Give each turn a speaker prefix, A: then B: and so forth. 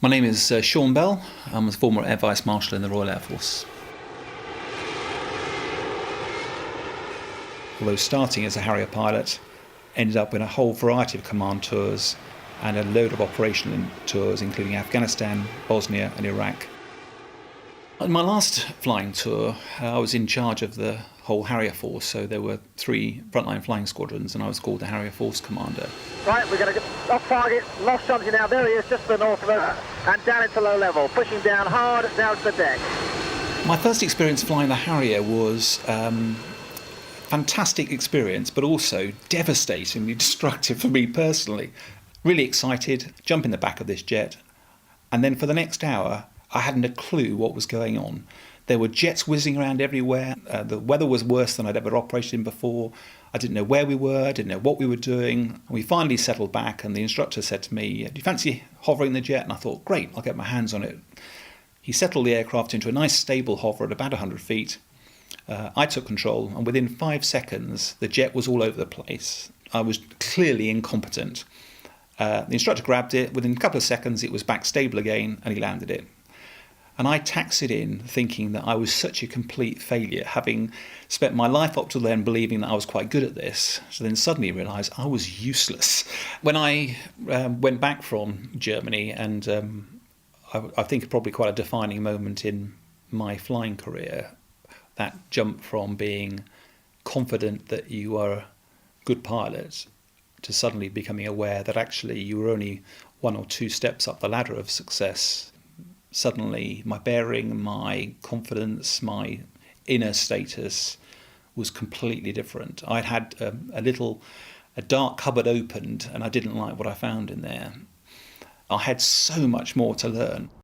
A: My name is Sean Bell. I'm a former Air Vice-Marshal in the Royal Air Force. Although starting as a Harrier pilot, ended up in a whole variety of command tours and a load of operational tours, including Afghanistan, Bosnia and Iraq. On my last flying tour, I was in charge of the whole Harrier Force, so there were 3 frontline flying squadrons and I was called the Harrier Force Commander.
B: Right, we're going to get off target, lost something now, there he is, just to the north of us, and down into low level, pushing down hard, down to the deck.
A: My first experience flying the Harrier was fantastic experience, but also devastatingly destructive for me personally. Really excited, jump in the back of this jet, and then for the next hour, I hadn't a clue what was going on. There were jets whizzing around everywhere. The weather was worse than I'd ever operated in before. I didn't know where we were, I didn't know what we were doing. And we finally settled back and the instructor said to me, "Do you fancy hovering the jet?" And I thought, great, I'll get my hands on it. He settled the aircraft into a nice stable hover at about 100 feet. I took control and within 5 seconds the jet was all over the place. I was clearly incompetent. The instructor grabbed it, within a couple of seconds it was back stable again and he landed it. And I taxied in thinking that I was such a complete failure, having spent my life up to then believing that I was quite good at this. So then suddenly realised I was useless. When I went back from Germany, and I think probably quite a defining moment in my flying career, that jump from being confident that you are a good pilot to suddenly becoming aware that actually you were only 1 or 2 steps up the ladder of success. Suddenly my bearing, my confidence, my inner status was completely different. I'd had a dark cupboard opened and I didn't like what I found in there. I had so much more to learn.